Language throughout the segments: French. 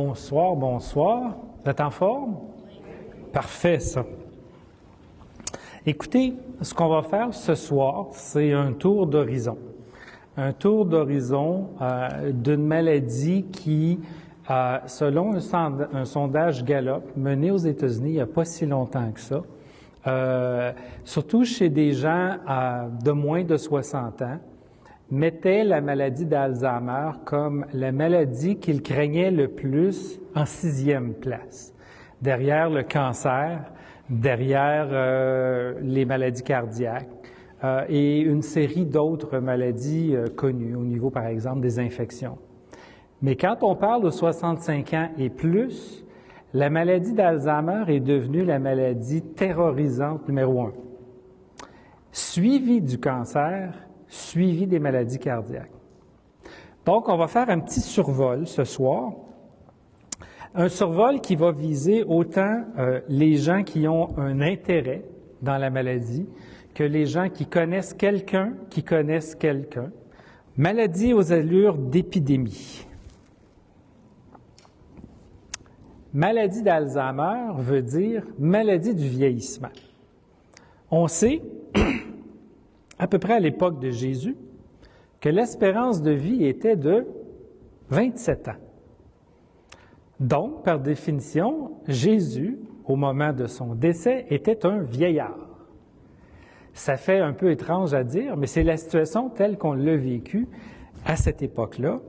Bonsoir, bonsoir. Vous êtes en forme? Parfait, ça. Écoutez, ce qu'on va faire ce soir, c'est un tour d'horizon. Un tour d'horizon d'une maladie qui, selon un sondage Gallup mené aux États-Unis il n'y a pas si longtemps que ça, surtout chez des gens de moins de 60 ans, mettait la maladie d'Alzheimer comme la maladie qu'il craignait le plus en 6e place, derrière le cancer, derrière les maladies cardiaques et une série d'autres maladies connues au niveau, par exemple, des infections. Mais quand on parle de 65 ans et plus, la maladie d'Alzheimer est devenue la maladie terrorisante numéro 1, suivie du cancer, suivi des maladies cardiaques. Donc, on va faire un petit survol ce soir. Un survol qui va viser autant les gens qui ont un intérêt dans la maladie que les gens qui connaissent quelqu'un qui connaissent quelqu'un. Maladie aux allures d'épidémie. Maladie d'Alzheimer veut dire maladie du vieillissement. On sait à peu près à l'époque de Jésus, que l'espérance de vie était de 27 ans. Donc, par définition, Jésus, au moment de son décès, était un vieillard. Ça fait un peu étrange à dire, mais c'est la situation telle qu'on l'a vécue à cette époque-là.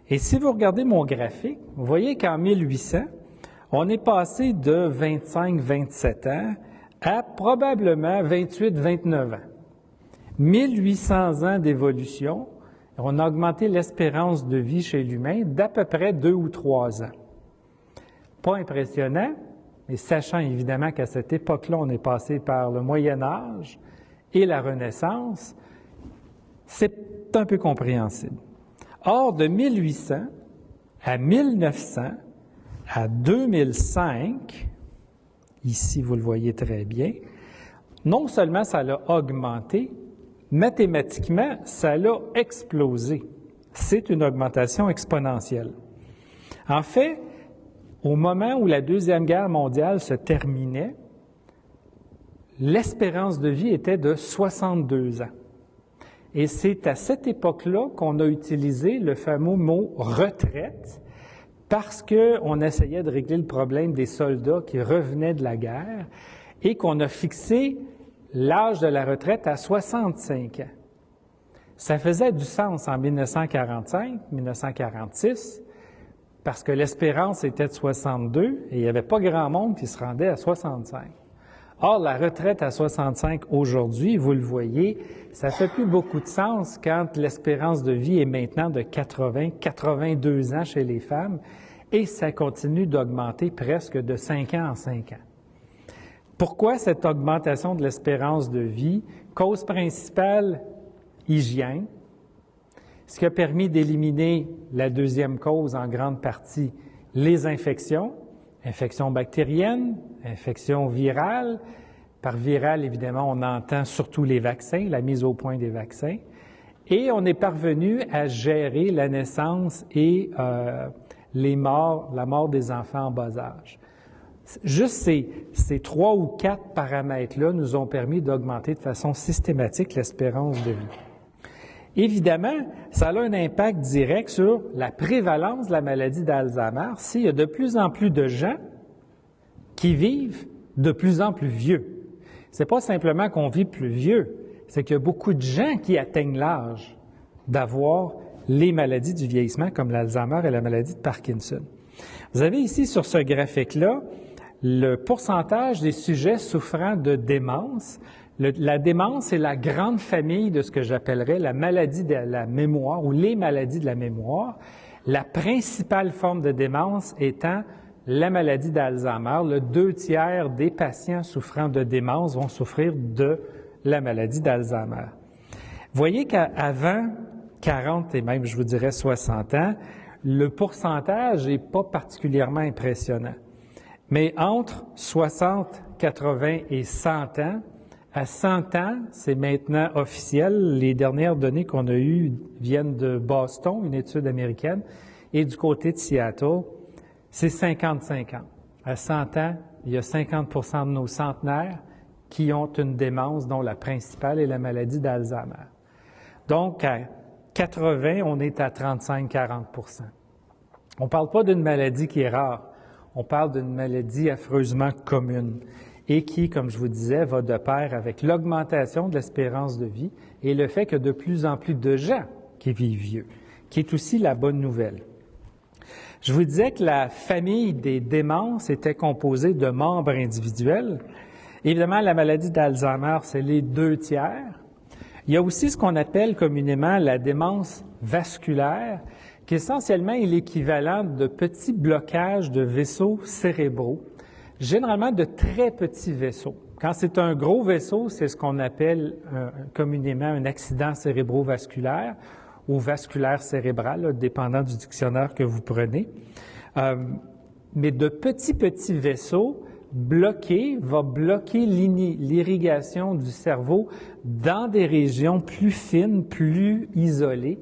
Et si vous regardez mon graphique, vous voyez qu'en 1800, on est passé de 25-27 ans à probablement 28-29 ans. 1800 ans d'évolution, on a augmenté l'espérance de vie chez l'humain d'à peu près 2 ou 3 ans. Pas impressionnant, mais sachant évidemment qu'à cette époque-là, on est passé par le Moyen Âge et la Renaissance, c'est un peu compréhensible. Or, de 1800 à 1900 à 2005, ici vous le voyez très bien, non seulement ça l'a augmenté, mathématiquement, ça l'a explosé. C'est une augmentation exponentielle. En fait, au moment où la Deuxième Guerre mondiale se terminait, l'espérance de vie était de 62 ans. Et c'est à cette époque-là qu'on a utilisé le fameux mot « retraite » parce qu'on essayait de régler le problème des soldats qui revenaient de la guerre et qu'on a fixé l'âge de la retraite à 65 ans. Ça faisait du sens en 1945, 1946, parce que l'espérance était de 62 et il n'y avait pas grand monde qui se rendait à 65. Or, la retraite à 65 aujourd'hui, vous le voyez, ça fait plus beaucoup de sens quand l'espérance de vie est maintenant de 80, 82 ans chez les femmes et ça continue d'augmenter presque de 5 ans en 5 ans. Pourquoi cette augmentation de l'espérance de vie? Cause principale, hygiène, ce qui a permis d'éliminer la deuxième cause en grande partie, les infections, infections bactériennes, infections virales. Par virale, évidemment, on entend surtout les vaccins, la mise au point des vaccins. Et on est parvenu à gérer la naissance et la mort des enfants en bas âge. Juste ces 3 ou 4 paramètres-là nous ont permis d'augmenter de façon systématique l'espérance de vie. Évidemment, ça a un impact direct sur la prévalence de la maladie d'Alzheimer s'il y a de plus en plus de gens qui vivent de plus en plus vieux. C'est pas simplement qu'on vit plus vieux, c'est qu'il y a beaucoup de gens qui atteignent l'âge d'avoir les maladies du vieillissement comme l'Alzheimer et la maladie de Parkinson. Vous avez ici sur ce graphique-là le pourcentage des sujets souffrant de démence. La démence est la grande famille de ce que j'appellerais la maladie de la mémoire ou les maladies de la mémoire. La principale forme de démence étant la maladie d'Alzheimer. Le 2/3 des patients souffrant de démence vont souffrir de la maladie d'Alzheimer. Vous voyez qu'avant 40 et même, je vous dirais, 60 ans, le pourcentage n'est pas particulièrement impressionnant. Mais entre 60, 80 et 100 ans, à 100 ans, c'est maintenant officiel, les dernières données qu'on a eues viennent de Boston, une étude américaine, et du côté de Seattle, c'est 50-50. À 100 ans, il y a 50 de nos centenaires qui ont une démence dont la principale est la maladie d'Alzheimer. Donc, à 80, on est à 35-40 On ne parle pas d'une maladie qui est rare, on parle d'une maladie affreusement commune et qui, comme je vous disais, va de pair avec l'augmentation de l'espérance de vie et le fait que de plus en plus de gens qui vivent vieux, qui est aussi la bonne nouvelle. Je vous disais que la famille des démences était composée de membres individuels. Évidemment, la maladie d'Alzheimer, c'est les 2/3. Il y a aussi ce qu'on appelle communément la démence vasculaire, qui essentiellement est l'équivalent de petits blocages de vaisseaux cérébraux, généralement de très petits vaisseaux. Quand c'est un gros vaisseau, c'est ce qu'on appelle communément un accident cérébrovasculaire ou vasculaire cérébral, là, dépendant du dictionnaire que vous prenez. Mais de petits vaisseaux va bloquer l'irrigation du cerveau dans des régions plus fines, plus isolées,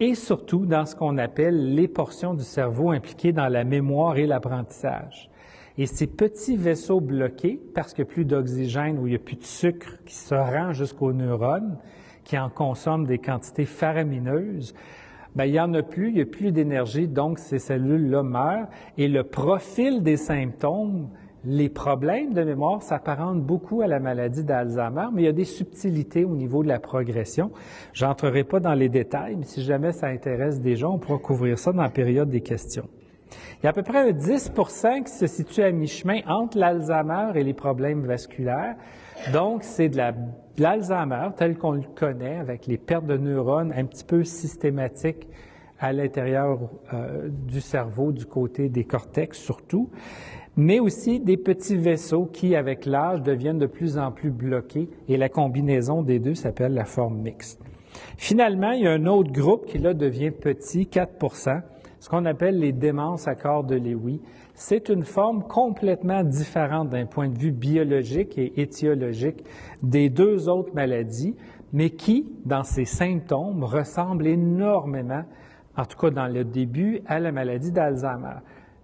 et surtout dans ce qu'on appelle les portions du cerveau impliquées dans la mémoire et l'apprentissage. Et ces petits vaisseaux bloqués, parce qu'il n'y a plus d'oxygène ou il n'y a plus de sucre qui se rend jusqu'aux neurones, qui en consomment des quantités faramineuses, bien, il n'y en a plus, il n'y a plus d'énergie, donc ces cellules-là meurent. Et le profil des symptômes, les problèmes de mémoire s'apparentent beaucoup à la maladie d'Alzheimer, mais il y a des subtilités au niveau de la progression. Je n'entrerai pas dans les détails, mais si jamais ça intéresse des gens, on pourra couvrir ça dans la période des questions. Il y a à peu près un 10 qui se situe à mi-chemin entre l'Alzheimer et les problèmes vasculaires. Donc, c'est de l'Alzheimer tel qu'on le connaît, avec les pertes de neurones un petit peu systématiques à l'intérieur du cerveau, du côté des cortex surtout, mais aussi des petits vaisseaux qui, avec l'âge, deviennent de plus en plus bloqués, et la combinaison des deux s'appelle la forme mixte. Finalement, il y a un autre groupe qui, là, devient petit, 4 ce qu'on appelle les démences à corps de Lewy. C'est une forme complètement différente d'un point de vue biologique et étiologique des deux autres maladies, mais qui, dans ses symptômes, ressemble énormément, en tout cas dans le début, à la maladie d'Alzheimer.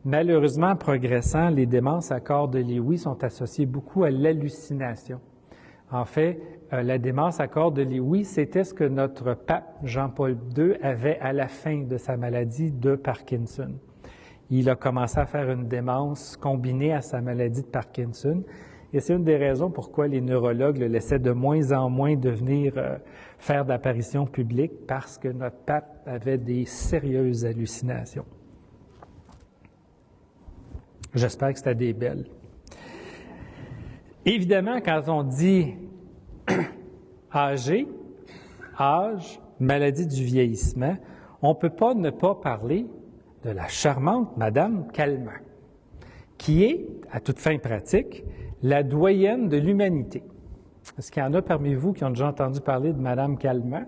Malheureusement, progressant, les démences à corps de Lewy sont associées beaucoup à l'hallucination. En fait, la démence à corps de Lewy, c'était ce que notre pape Jean-Paul II avait à la fin de sa maladie de Parkinson. Il a commencé à faire une démence combinée à sa maladie de Parkinson. Et c'est une des raisons pourquoi les neurologues le laissaient de moins en moins de venir faire d'apparitions publiques, parce que notre pape avait des sérieuses hallucinations. J'espère que c'était des belles. Évidemment, quand on dit âgé, âge, maladie du vieillissement, on ne peut pas ne pas parler de la charmante Madame Calment, qui est, à toute fin pratique, la doyenne de l'humanité. Est-ce qu'il y en a parmi vous qui ont déjà entendu parler de Madame Calment?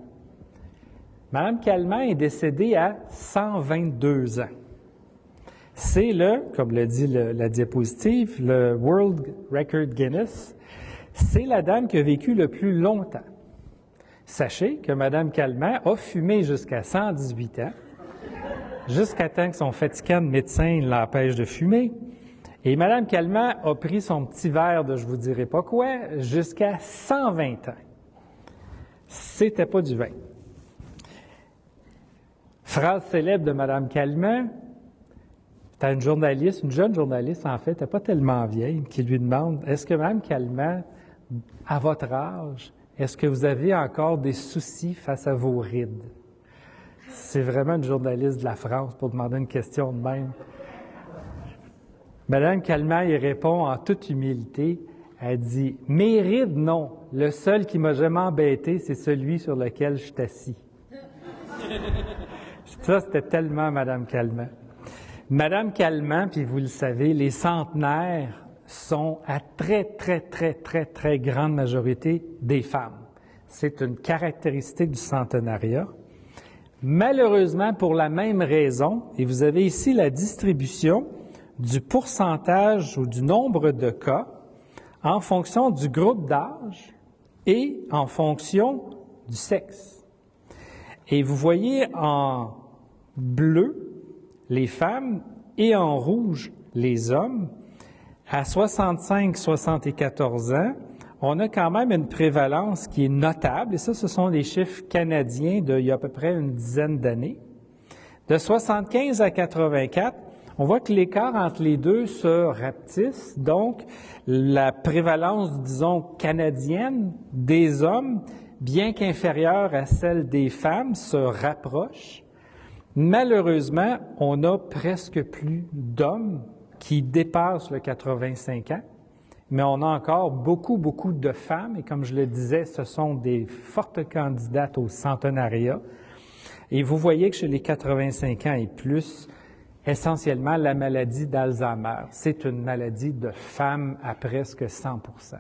Madame Calment est décédée à 122 ans. C'est comme le dit la diapositive, le World Record Guinness, c'est la dame qui a vécu le plus longtemps. Sachez que Mme Calment a fumé jusqu'à 118 ans, jusqu'à temps que son fatigant de médecin l'empêche de fumer. Et Mme Calment a pris son petit verre de je vous dirai pas quoi jusqu'à 120 ans. C'était pas du vin. Phrase célèbre de Mme Calment. T'as une jeune journaliste en fait, elle n'est pas tellement vieille, qui lui demande « Est-ce que Mme Calment, à votre âge, est-ce que vous avez encore des soucis face à vos rides? » C'est vraiment une journaliste de la France pour demander une question de même. Mme Calment y répond en toute humilité, elle dit « Mes rides, non. Le seul qui m'a jamais embêté, c'est celui sur lequel je suis assis. » Ça, c'était tellement Mme Calment. Madame Calment, puis vous le savez, les centenaires sont à très grande majorité des femmes. C'est une caractéristique du centenariat. Malheureusement, pour la même raison, et vous avez ici la distribution du pourcentage ou du nombre de cas en fonction du groupe d'âge et en fonction du sexe. Et vous voyez en bleu les femmes et en rouge les hommes, à 65-74 ans, on a quand même une prévalence qui est notable, et ça, ce sont les chiffres canadiens d'il y a à peu près une dizaine d'années. De 75 à 84, on voit que l'écart entre les deux se rapetisse, donc la prévalence, disons, canadienne des hommes, bien qu'inférieure à celle des femmes, se rapproche. Malheureusement, on a presque plus d'hommes qui dépassent le 85 ans, mais on a encore beaucoup de femmes, et comme je le disais, ce sont des fortes candidates au centenariat. Et vous voyez que chez les 85 ans et plus, essentiellement, la maladie d'Alzheimer, c'est une maladie de femmes à presque 100%.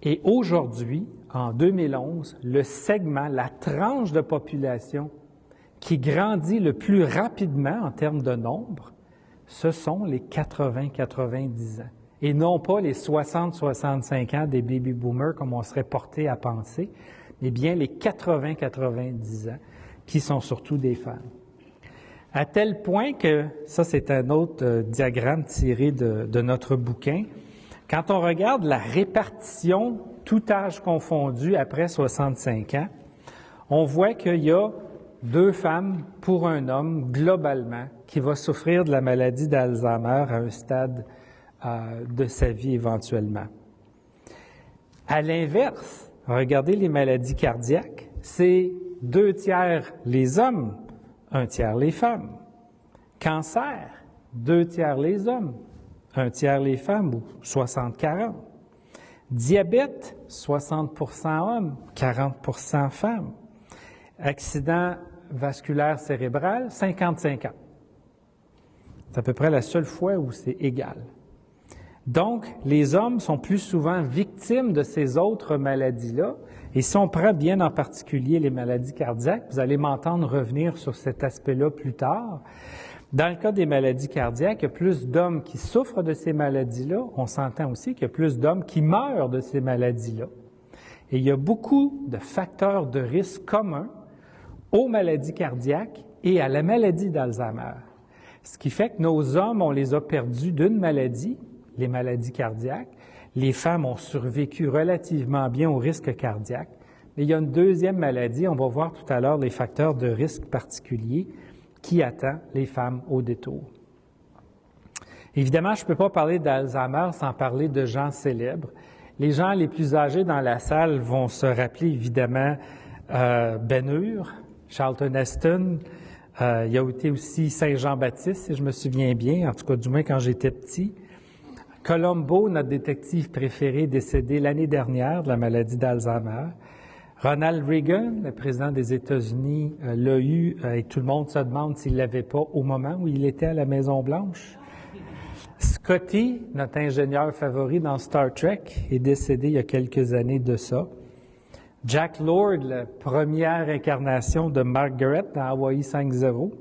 Et aujourd'hui, en 2011, le segment, la tranche de population qui grandit le plus rapidement en termes de nombre, ce sont les 80-90 ans. Et non pas les 60-65 ans des baby boomers comme on serait porté à penser, mais bien les 80-90 ans qui sont surtout des femmes. À tel point que, ça c'est un autre diagramme tiré de notre bouquin, quand on regarde la répartition, tout âge confondu après 65 ans, on voit qu'il y a 2 femmes pour un homme, globalement, qui va souffrir de la maladie d'Alzheimer à un stade de sa vie éventuellement. À l'inverse, regardez les maladies cardiaques, c'est 2 tiers les hommes, 1 tiers les femmes. Cancer, 2 tiers les hommes, 1 tiers les femmes, ou 60-40. Diabète, 60% hommes, 40% femmes. Accident vasculaire cérébral, 50-50. C'est à peu près la seule fois où c'est égal. Donc, les hommes sont plus souvent victimes de ces autres maladies-là. Et si on prend bien en particulier les maladies cardiaques, vous allez m'entendre revenir sur cet aspect-là plus tard. Dans le cas des maladies cardiaques, il y a plus d'hommes qui souffrent de ces maladies-là. On s'entend aussi qu'il y a plus d'hommes qui meurent de ces maladies-là. Et il y a beaucoup de facteurs de risque communs aux maladies cardiaques et à la maladie d'Alzheimer. Ce qui fait que nos hommes, on les a perdus d'une maladie, les maladies cardiaques. Les femmes ont survécu relativement bien au risque cardiaque. Mais il y a une deuxième maladie, on va voir tout à l'heure les facteurs de risque particuliers qui attend les femmes au détour. Évidemment, je ne peux pas parler d'Alzheimer sans parler de gens célèbres. Les gens les plus âgés dans la salle vont se rappeler évidemment Ben Hur, Charlton Heston, il y a été aussi Saint Jean-Baptiste, si je me souviens bien, en tout cas du moins quand j'étais petit. Columbo, notre détective préféré, décédé l'année dernière de la maladie d'Alzheimer. Ronald Reagan, le président des États-Unis, l'a eu et tout le monde se demande s'il ne l'avait pas au moment où il était à la Maison-Blanche. Scotty, notre ingénieur favori dans Star Trek, est décédé il y a quelques années de ça. Jack Lord, la première incarnation de Margaret dans Hawaii 5-0.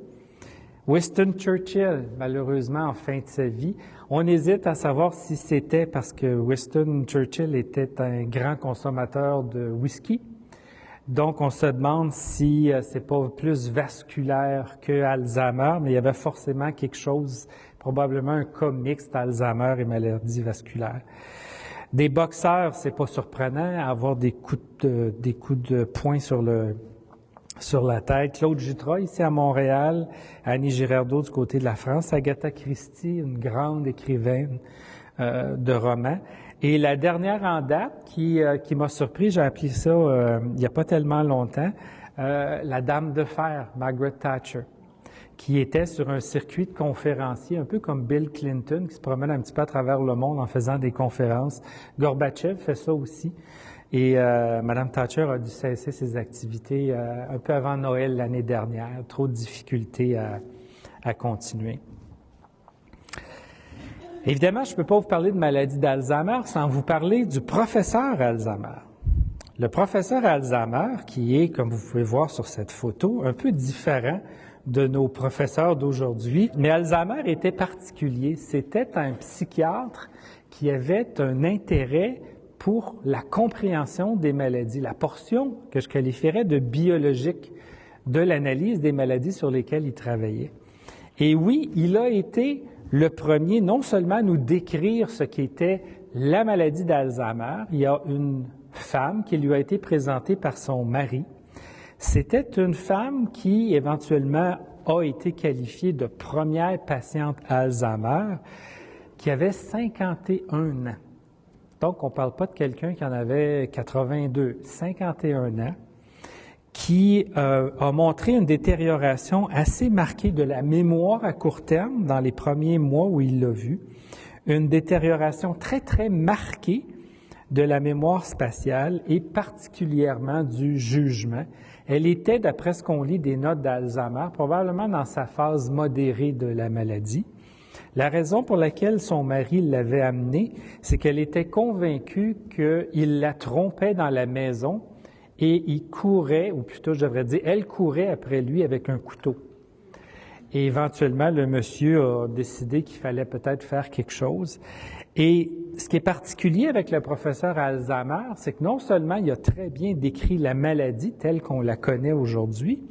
Winston Churchill, malheureusement en fin de sa vie. On hésite à savoir si c'était parce que Winston Churchill était un grand consommateur de whisky. Donc, on se demande si c'est pas plus vasculaire que Alzheimer, mais il y avait forcément quelque chose, probablement un cas mixte Alzheimer et maladie vasculaire. Des boxeurs, c'est pas surprenant, avoir des coups de poing sur la tête. Claude Jutras, ici à Montréal, Annie Girardot du côté de la France, Agatha Christie, une grande écrivaine de romans. Et la dernière en date qui m'a surpris, j'ai appris ça il n'y a pas tellement longtemps, la Dame de fer, Margaret Thatcher, qui était sur un circuit de conférenciers, un peu comme Bill Clinton, qui se promène un petit peu à travers le monde en faisant des conférences. Gorbatchev fait ça aussi. Et Mme Thatcher a dû cesser ses activités un peu avant Noël l'année dernière. Trop de difficultés à continuer. Évidemment, je ne peux pas vous parler de maladie d'Alzheimer sans vous parler du professeur Alzheimer. Le professeur Alzheimer, qui est, comme vous pouvez voir sur cette photo, un peu différent de nos professeurs d'aujourd'hui, mais Alzheimer était particulier. C'était un psychiatre qui avait un intérêt pour la compréhension des maladies, la portion que je qualifierais de biologique de l'analyse des maladies sur lesquelles il travaillait. Et oui, il a été le premier non seulement à nous décrire ce qu'était la maladie d'Alzheimer. Il y a une femme qui lui a été présentée par son mari. C'était une femme qui, éventuellement, a été qualifiée de première patiente Alzheimer, qui avait 51 ans. Donc, on ne parle pas de quelqu'un qui en avait 82, 51 ans, qui a montré une détérioration assez marquée de la mémoire à court terme dans les premiers mois où il l'a vu, une détérioration très, très marquée de la mémoire spatiale et particulièrement du jugement. Elle était, d'après ce qu'on lit des notes d'Alzheimer, probablement dans sa phase modérée de la maladie. La raison pour laquelle son mari l'avait amenée, c'est qu'elle était convaincue qu'il la trompait dans la maison et il courait, ou plutôt je devrais dire, elle courait après lui avec un couteau. Et éventuellement, le monsieur a décidé qu'il fallait peut-être faire quelque chose. Et ce qui est particulier avec le professeur Alzheimer, c'est que non seulement il a très bien décrit la maladie telle qu'on la connaît aujourd'hui,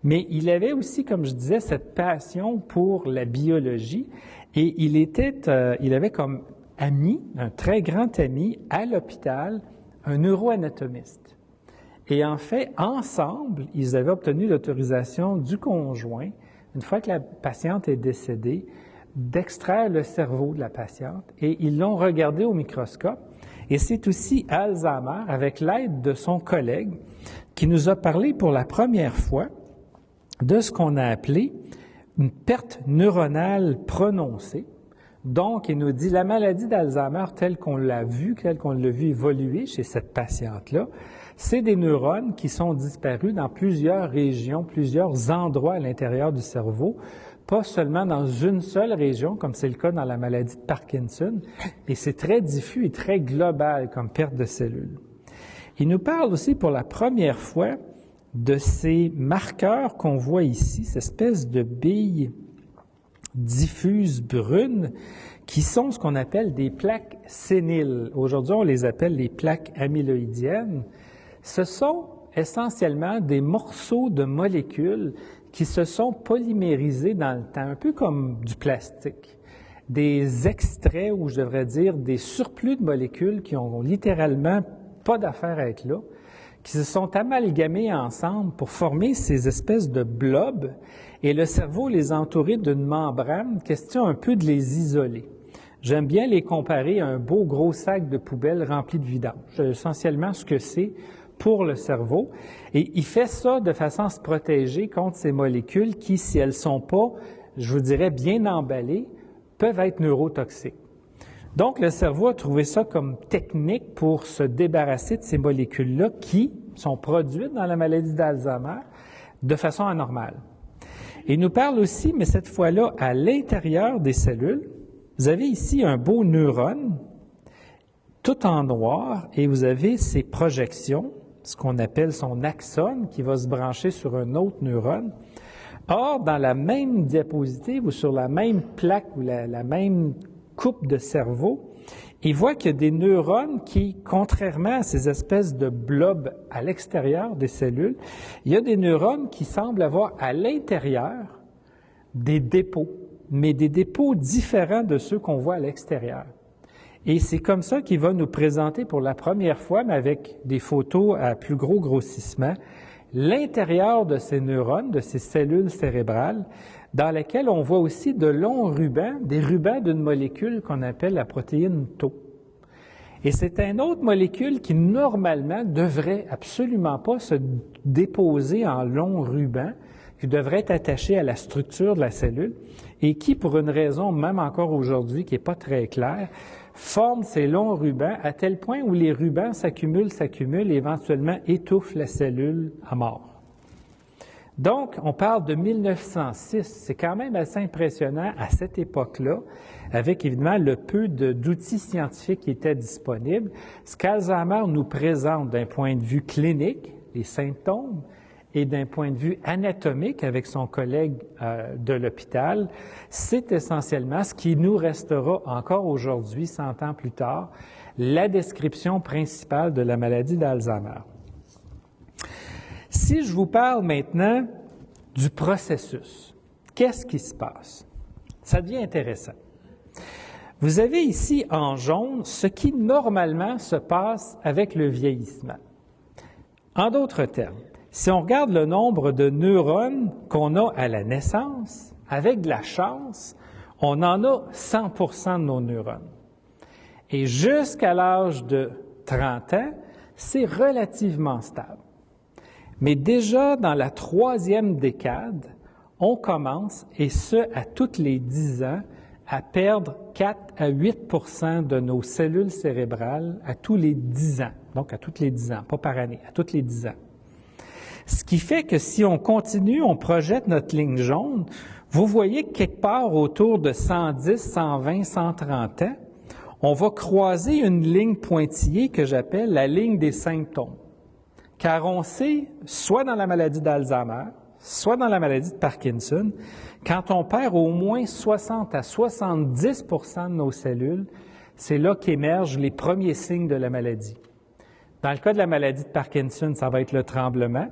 mais il avait aussi, comme je disais, cette passion pour la biologie et il avait comme ami, un très grand ami à l'hôpital, un neuroanatomiste. Et en fait, ensemble, ils avaient obtenu l'autorisation du conjoint, une fois que la patiente est décédée, d'extraire le cerveau de la patiente et ils l'ont regardé au microscope. Et c'est aussi Alzheimer, avec l'aide de son collègue, qui nous a parlé pour la première fois de ce qu'on a appelé une perte neuronale prononcée. Donc, il nous dit la maladie d'Alzheimer telle qu'on l'a vu évoluer chez cette patiente-là, c'est des neurones qui sont disparus dans plusieurs régions, plusieurs endroits à l'intérieur du cerveau, pas seulement dans une seule région, comme c'est le cas dans la maladie de Parkinson, et c'est très diffus et très global comme perte de cellules. Il nous parle aussi pour la première fois de ces marqueurs qu'on voit ici, cette espèce de billes diffuses brunes, qui sont ce qu'on appelle des plaques séniles. Aujourd'hui, on les appelle les plaques amyloïdiennes. Ce sont essentiellement des morceaux de molécules qui se sont polymérisés dans le temps, un peu comme du plastique. Des extraits, ou je devrais dire des surplus de molécules qui ont littéralement pas d'affaire à être là, qui se sont amalgamés ensemble pour former ces espèces de blobs, et le cerveau les a entourés d'une membrane, question un peu de les isoler. J'aime bien les comparer à un beau gros sac de poubelle rempli de vidange. C'est essentiellement ce que c'est pour le cerveau. Et il fait ça de façon à se protéger contre ces molécules qui, si elles ne sont pas, je vous dirais, bien emballées, peuvent être neurotoxiques. Donc, le cerveau a trouvé ça comme technique pour se débarrasser de ces molécules-là qui sont produites dans la maladie d'Alzheimer de façon anormale. Il nous parle aussi, mais cette fois-là, à l'intérieur des cellules. Vous avez ici un beau neurone, tout en noir, et vous avez ses projections, ce qu'on appelle son axone, qui va se brancher sur un autre neurone. Or, dans la même diapositive ou sur la même plaque ou la même coupe de cerveau, il voit qu'il y a des neurones qui, contrairement à ces espèces de blobs à l'extérieur des cellules, il y a des neurones qui semblent avoir à l'intérieur des dépôts, mais des dépôts différents de ceux qu'on voit à l'extérieur. Et c'est comme ça qu'il va nous présenter pour la première fois, mais avec des photos à plus gros grossissement, l'intérieur de ces neurones, de ces cellules cérébrales, dans lesquelles on voit aussi de longs rubans, des rubans d'une molécule qu'on appelle la protéine Tau. Et c'est une autre molécule qui, normalement, devrait absolument pas se déposer en longs rubans, qui devrait être attachée à la structure de la cellule, et qui, pour une raison, même encore aujourd'hui, qui n'est pas très claire, forme ces longs rubans à tel point où les rubans s'accumulent et éventuellement étouffent la cellule à mort. Donc, on parle de 1906. C'est quand même assez impressionnant à cette époque-là, avec évidemment le peu d'outils scientifiques qui étaient disponibles. Ce qu'Alzheimer nous présente d'un point de vue clinique, les symptômes, et d'un point de vue anatomique avec son collègue de l'hôpital, c'est essentiellement ce qui nous restera encore aujourd'hui, 100 ans plus tard, la description principale de la maladie d'Alzheimer. Si je vous parle maintenant du processus, Qu'est-ce qui se passe? Ça devient intéressant. Vous avez ici en jaune ce qui normalement se passe avec le vieillissement. En d'autres termes, si on regarde le nombre de neurones qu'on a à la naissance, avec de la chance, on en a 100% de nos neurones. Et jusqu'à l'âge de 30 ans, c'est relativement stable. Mais déjà dans la 3e décade, on commence, et ce, à tous les 10 ans, à perdre 4 à 8% de nos cellules cérébrales à tous les 10 ans. Donc, à tous les 10 ans, pas par année, à tous les 10 ans. Ce qui fait que si on continue, on projette notre ligne jaune, vous voyez que quelque part autour de 110, 120, 130 ans, on va croiser une ligne pointillée que j'appelle la ligne des symptômes. Car on sait, soit dans la maladie d'Alzheimer, soit dans la maladie de Parkinson, quand on perd au moins 60 à 70% de nos cellules, c'est là qu'émergent les premiers signes de la maladie. Dans le cas de la maladie de Parkinson, ça va être le tremblement.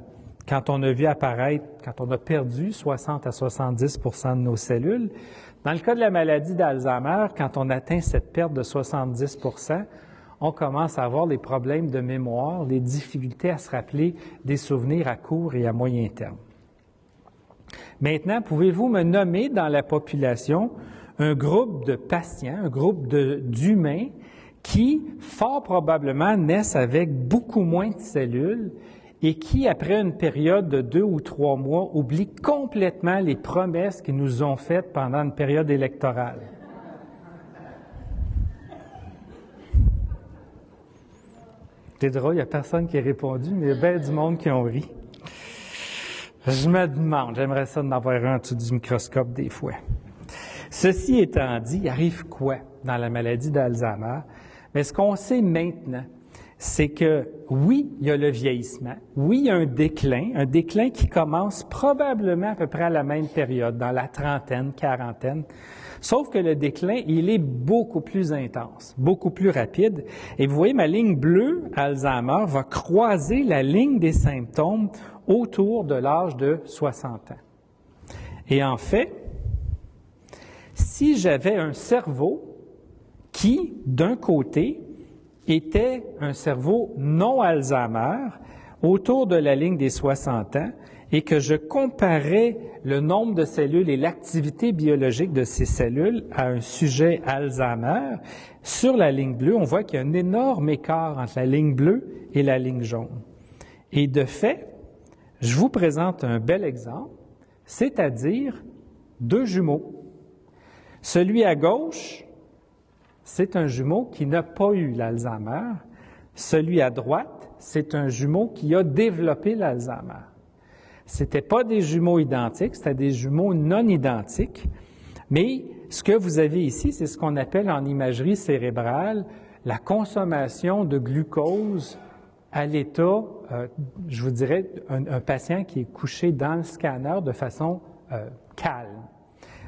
Quand on a vu apparaître, quand on a perdu 60 à 70% de nos cellules. Dans le cas de la maladie d'Alzheimer, quand on atteint cette perte de 70%, on commence à avoir des problèmes de mémoire, des difficultés à se rappeler des souvenirs à court et à moyen terme. Maintenant, pouvez-vous me nommer dans la population un groupe de patients, un groupe d'humains qui, fort probablement, naissent avec beaucoup moins de cellules et qui, après une période de 2 ou 3 mois, oublient complètement les promesses qu'ils nous ont faites pendant une période électorale? C'est drôle, il n'y a personne qui a répondu, mais il y a bien du monde qui ont ri. Je me demande, j'aimerais ça d'en avoir un en dessous du microscope des fois. Ceci étant dit, il arrive quoi dans la maladie d'Alzheimer? Mais ce qu'on sait maintenant, c'est que oui, il y a le vieillissement, oui, il y a un déclin qui commence probablement à peu près à la même période, dans la trentaine, quarantaine, sauf que le déclin, il est beaucoup plus intense, beaucoup plus rapide. Et vous voyez, ma ligne bleue, Alzheimer, va croiser la ligne des symptômes autour de l'âge de 60 ans. Et en fait, si j'avais un cerveau qui, d'un côté, était un cerveau non Alzheimer autour de la ligne des 60 ans et que je comparais le nombre de cellules et l'activité biologique de ces cellules à un sujet Alzheimer, sur la ligne bleue, on voit qu'il y a un énorme écart entre la ligne bleue et la ligne jaune. Et de fait, je vous présente un bel exemple, c'est-à-dire 2 jumeaux. Celui à gauche, c'est un jumeau qui n'a pas eu l'Alzheimer. Celui à droite, c'est un jumeau qui a développé l'Alzheimer. Ce n'étaient pas des jumeaux identiques, c'était des jumeaux non identiques. Mais ce que vous avez ici, c'est ce qu'on appelle en imagerie cérébrale la consommation de glucose à l'état, je vous dirais, un patient qui est couché dans le scanner de façon calme.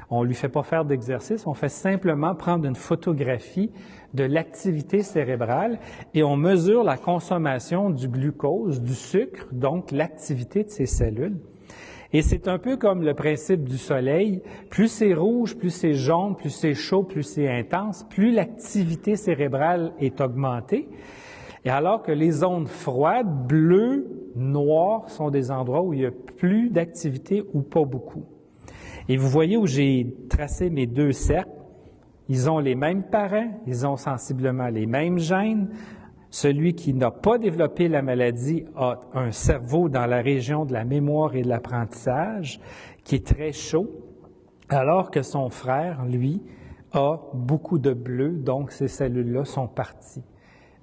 On ne lui fait pas faire d'exercice, on fait simplement prendre une photographie de l'activité cérébrale et on mesure la consommation du glucose, du sucre, donc l'activité de ces cellules. Et c'est un peu comme le principe du soleil. Plus c'est rouge, plus c'est jaune, plus c'est chaud, plus c'est intense, plus l'activité cérébrale est augmentée. Et alors que les zones froides, bleues, noires, sont des endroits où il y a plus d'activité ou pas beaucoup. Et vous voyez où j'ai tracé mes 2 cercles. Ils ont les mêmes parents, ils ont sensiblement les mêmes gènes. Celui qui n'a pas développé la maladie a un cerveau dans la région de la mémoire et de l'apprentissage qui est très chaud, alors que son frère, lui, a beaucoup de bleu, donc ces cellules-là sont parties.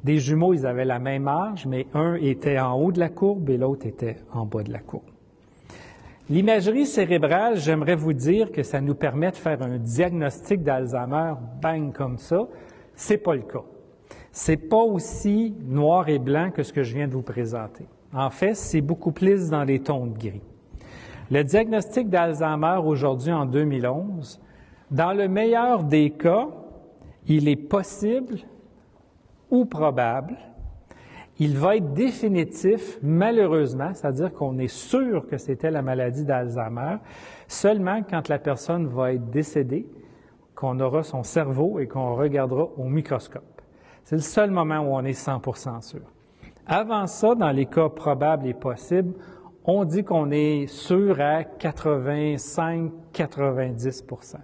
Des jumeaux, ils avaient la même âge, mais un était en haut de la courbe et l'autre était en bas de la courbe. L'imagerie cérébrale, j'aimerais vous dire que ça nous permet de faire un diagnostic d'Alzheimer, bang, comme ça. C'est pas le cas. C'est pas aussi noir et blanc que ce que je viens de vous présenter. En fait, c'est beaucoup plus dans les tons de gris. Le diagnostic d'Alzheimer aujourd'hui en 2011, dans le meilleur des cas, il est possible ou probable. Il va être définitif, malheureusement, c'est-à-dire qu'on est sûr que c'était la maladie d'Alzheimer, seulement quand la personne va être décédée, qu'on aura son cerveau et qu'on regardera au microscope. C'est le seul moment où on est 100% sûr. Avant ça, dans les cas probables et possibles, on dit qu'on est sûr à 85-90%.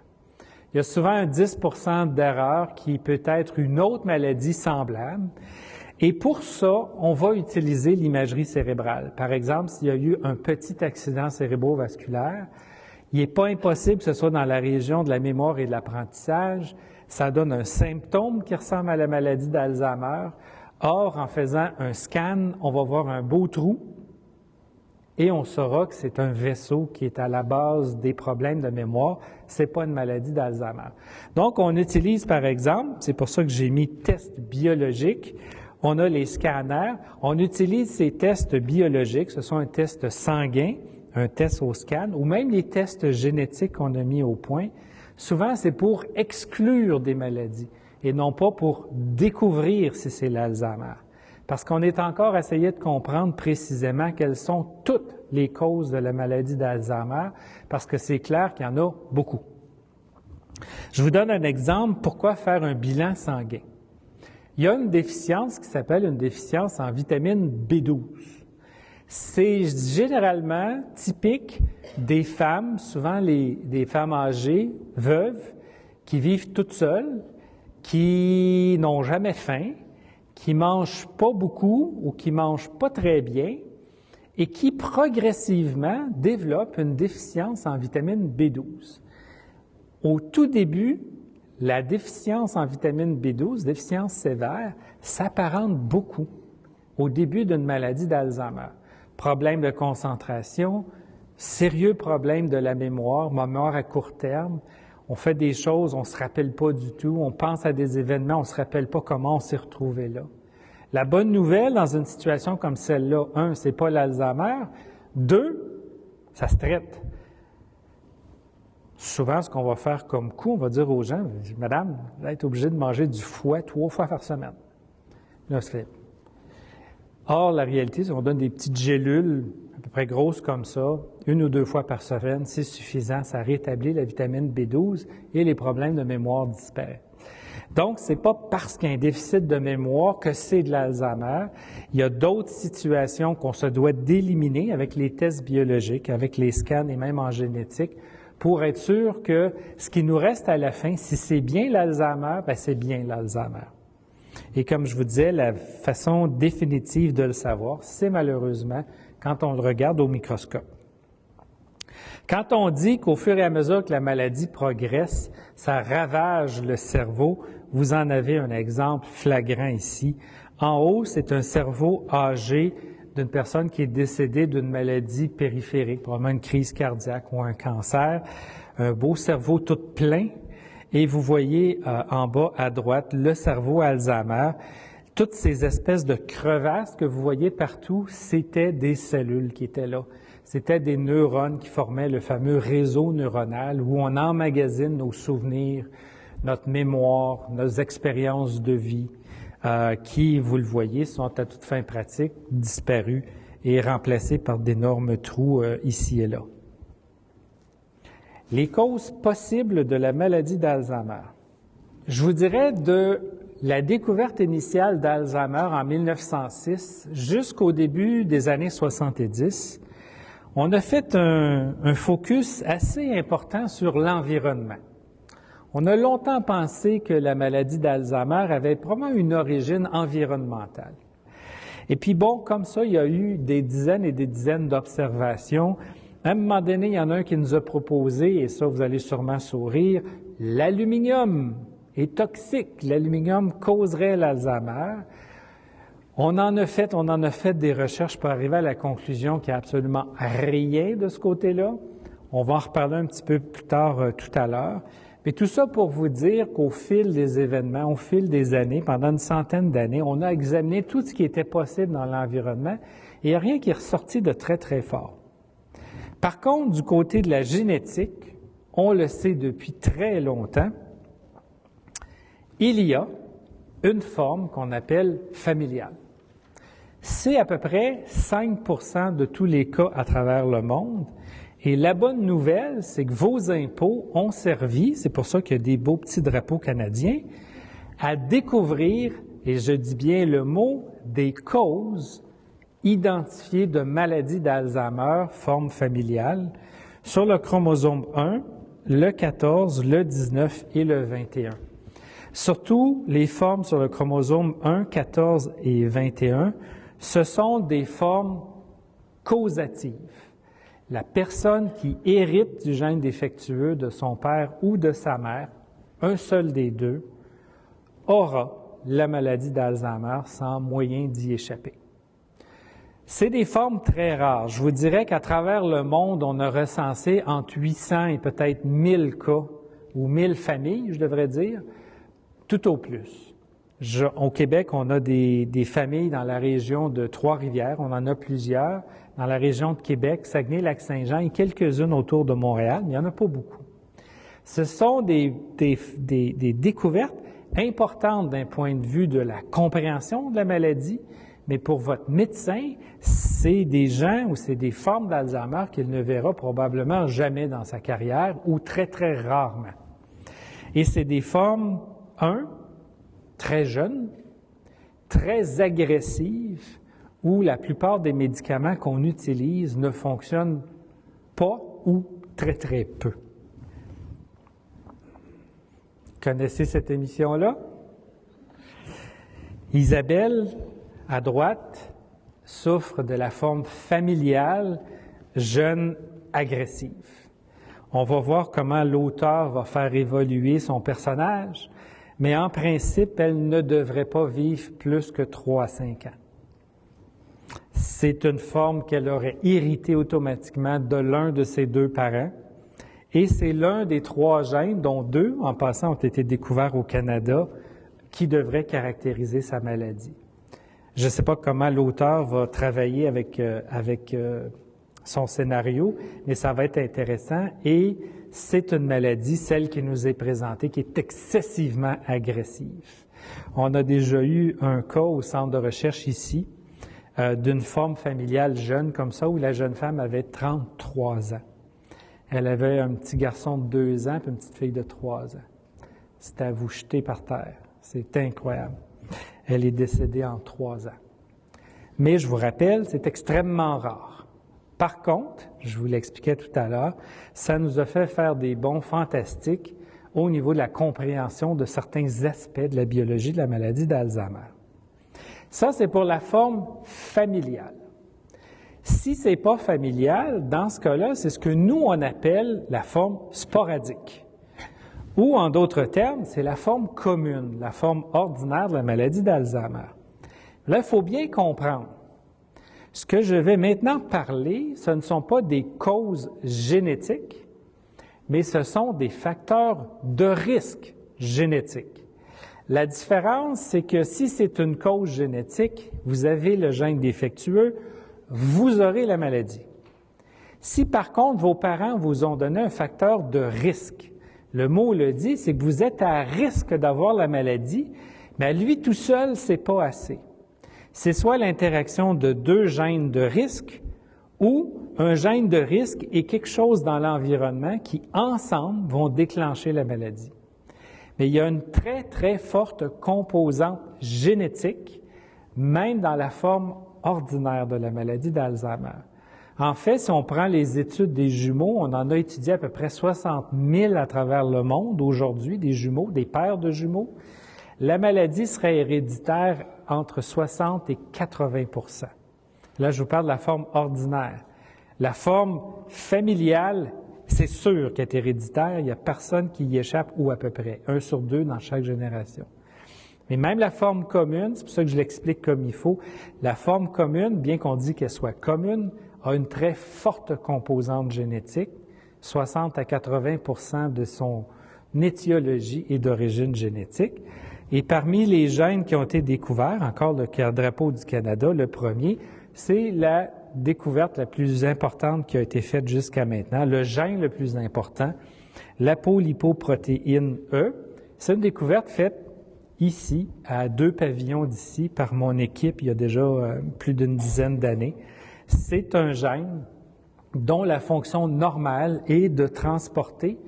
Il y a souvent un 10% d'erreur qui peut être une autre maladie semblable. Et pour ça, on va utiliser l'imagerie cérébrale. Par exemple, s'il y a eu un petit accident cérébrovasculaire, il n'est pas impossible que ce soit dans la région de la mémoire et de l'apprentissage. Ça donne un symptôme qui ressemble à la maladie d'Alzheimer. Or, en faisant un scan, on va voir un beau trou et on saura que c'est un vaisseau qui est à la base des problèmes de mémoire. Ce n'est pas une maladie d'Alzheimer. Donc, on utilise, par exemple, c'est pour ça que j'ai mis test biologique. On a les scanners. On utilise ces tests biologiques. Ce sont un test sanguin, un test au scan, ou même les tests génétiques qu'on a mis au point. Souvent, c'est pour exclure des maladies et non pas pour découvrir si c'est l'Alzheimer. Parce qu'on est encore à essayer de comprendre précisément quelles sont toutes les causes de la maladie d'Alzheimer, parce que c'est clair qu'il y en a beaucoup. Je vous donne un exemple. Pourquoi faire un bilan sanguin? Il y a une déficience qui s'appelle une déficience en vitamine B12. C'est généralement typique des femmes, souvent des femmes âgées, veuves, qui vivent toutes seules, qui n'ont jamais faim, qui mangent pas beaucoup ou qui mangent pas très bien et qui progressivement développent une déficience en vitamine B12. Au tout début, la déficience en vitamine B12, déficience sévère, s'apparente beaucoup au début d'une maladie d'Alzheimer. Problème de concentration, sérieux problème de la mémoire à court terme. On fait des choses, on ne se rappelle pas du tout, on pense à des événements, on ne se rappelle pas comment on s'est retrouvé là. La bonne nouvelle dans une situation comme celle-là, 1, c'est pas l'Alzheimer. 2, ça se traite. Souvent, ce qu'on va faire comme coup, on va dire aux gens, « Madame, vous allez être obligée de manger du foie 3 fois par semaine. » Là, c'est fait. Or, la réalité, c'est qu'on donne des petites gélules à peu près grosses comme ça, 1 ou 2 fois par semaine, c'est suffisant, ça rétablit la vitamine B12 et les problèmes de mémoire disparaissent. Donc, c'est pas parce qu'il y a un déficit de mémoire que c'est de l'Alzheimer. Il y a d'autres situations qu'on se doit d'éliminer avec les tests biologiques, avec les scans et même en génétique, pour être sûr que ce qui nous reste à la fin, si c'est bien l'Alzheimer, bien c'est bien l'Alzheimer. Et comme je vous disais, la façon définitive de le savoir, c'est malheureusement quand on le regarde au microscope. Quand on dit qu'au fur et à mesure que la maladie progresse, ça ravage le cerveau, vous en avez un exemple flagrant ici. En haut, c'est un cerveau âgé d'une personne qui est décédée d'une maladie périphérique, probablement une crise cardiaque ou un cancer, un beau cerveau tout plein. Et vous voyez en bas à droite le cerveau Alzheimer. Toutes ces espèces de crevasses que vous voyez partout, c'était des cellules qui étaient là. C'était des neurones qui formaient le fameux réseau neuronal où on emmagasine nos souvenirs, notre mémoire, nos expériences de vie, qui, vous le voyez, sont à toute fin pratique disparus et remplacés par d'énormes trous ici et là. Les causes possibles de la maladie d'Alzheimer. Je vous dirais de la découverte initiale d'Alzheimer en 1906 jusqu'au début des années 70, on a fait un focus assez important sur l'environnement. On a longtemps pensé que la maladie d'Alzheimer avait probablement une origine environnementale. Et puis bon, comme ça, il y a eu des dizaines et des dizaines d'observations. À un moment donné, il y en a un qui nous a proposé, et ça, vous allez sûrement sourire, l'aluminium est toxique. L'aluminium causerait l'Alzheimer. On en a fait des recherches pour arriver à la conclusion qu'il n'y a absolument rien de ce côté-là. On va en reparler un petit peu plus tard tout à l'heure. Mais tout ça pour vous dire qu'au fil des événements, au fil des années, pendant une centaine d'années, on a examiné tout ce qui était possible dans l'environnement et il n'y a rien qui est ressorti de très, très fort. Par contre, du côté de la génétique, on le sait depuis très longtemps, il y a une forme qu'on appelle familiale. C'est à peu près 5 % de tous les cas à travers le monde. Et la bonne nouvelle, c'est que vos impôts ont servi, c'est pour ça qu'il y a des beaux petits drapeaux canadiens, à découvrir, et je dis bien le mot, des causes identifiées de maladies d'Alzheimer, forme familiale, sur le chromosome 1, le 14, le 19 et le 21. Surtout, les formes sur le chromosome 1, 14 et 21, ce sont des formes causatives. La personne qui hérite du gène défectueux de son père ou de sa mère, un seul des deux, aura la maladie d'Alzheimer sans moyen d'y échapper. C'est des formes très rares. Je vous dirais qu'à travers le monde, on a recensé entre 800 et peut-être 1000 cas, ou 1000 familles, je devrais dire, tout au plus. Au Québec, on a des familles dans la région de Trois-Rivières, on en a plusieurs, dans la région de Québec, Saguenay-Lac-Saint-Jean et quelques-unes autour de Montréal, mais il n'y en a pas beaucoup. Ce sont des découvertes importantes d'un point de vue de la compréhension de la maladie, mais pour votre médecin, c'est des gens ou c'est des formes d'Alzheimer qu'il ne verra probablement jamais dans sa carrière ou très, très rarement. Et c'est des formes, très jeunes, très agressives, où la plupart des médicaments qu'on utilise ne fonctionnent pas ou très, très peu. Connaissez cette émission-là? Isabelle, à droite, souffre de la forme familiale jeune agressive. On va voir comment l'auteur va faire évoluer son personnage, mais en principe, elle ne devrait pas vivre plus que 3 à 5 ans. C'est une forme qu'elle aurait héritée automatiquement de l'un de ses 2 parents, et c'est l'un des 3 gènes, dont 2, en passant, ont été découverts au Canada, qui devrait caractériser sa maladie. Je ne sais pas comment l'auteur va travailler avec son scénario, mais ça va être intéressant, et c'est une maladie, celle qui nous est présentée, qui est excessivement agressive. On a déjà eu un cas au centre de recherche ici, d'une forme familiale jeune comme ça, où la jeune femme avait 33 ans. Elle avait un petit garçon de 2 ans et une petite fille de 3 ans. C'était à vous jeter par terre. C'est incroyable. Elle est décédée en 3 ans. Mais je vous rappelle, c'est extrêmement rare. Par contre, je vous l'expliquais tout à l'heure, ça nous a fait faire des bonds fantastiques au niveau de la compréhension de certains aspects de la biologie de la maladie d'Alzheimer. Ça, c'est pour la forme familiale. Si ce n'est pas familial, dans ce cas-là, c'est ce que nous, on appelle la forme sporadique. Ou, en d'autres termes, c'est la forme commune, la forme ordinaire de la maladie d'Alzheimer. Là, il faut bien comprendre. Ce que je vais maintenant parler, ce ne sont pas des causes génétiques, mais ce sont des facteurs de risque génétiques. La différence, c'est que si c'est une cause génétique, vous avez le gène défectueux, vous aurez la maladie. Si par contre, vos parents vous ont donné un facteur de risque, le mot le dit, c'est que vous êtes à risque d'avoir la maladie, mais à lui tout seul, c'est pas assez. C'est soit l'interaction de 2 gènes de risque ou un gène de risque et quelque chose dans l'environnement qui, ensemble, vont déclencher la maladie. Mais il y a une très, très forte composante génétique, même dans la forme ordinaire de la maladie d'Alzheimer. En fait, si on prend les études des jumeaux, on en a étudié à peu près 60 000 à travers le monde aujourd'hui, des jumeaux, des paires de jumeaux. La maladie serait héréditaire entre 60 et 80 %. Là, je vous parle de la forme ordinaire. La forme familiale, c'est sûr qu'elle est héréditaire, il n'y a personne qui y échappe ou à peu près, 1 sur 2 dans chaque génération. Mais même la forme commune, c'est pour ça que je l'explique comme il faut, la forme commune, bien qu'on dise qu'elle soit commune, a une très forte composante génétique, 60 à 80 % de son étiologie est d'origine génétique. Et parmi les gènes qui ont été découverts, encore le drapeau du Canada, le premier, c'est la découverte la plus importante qui a été faite jusqu'à maintenant, le gène le plus important, l'apolipoprotéine E. C'est une découverte faite ici, à 2 pavillons d'ici, par mon équipe il y a déjà plus d'une dizaine d'années. C'est un gène dont la fonction normale est de transporter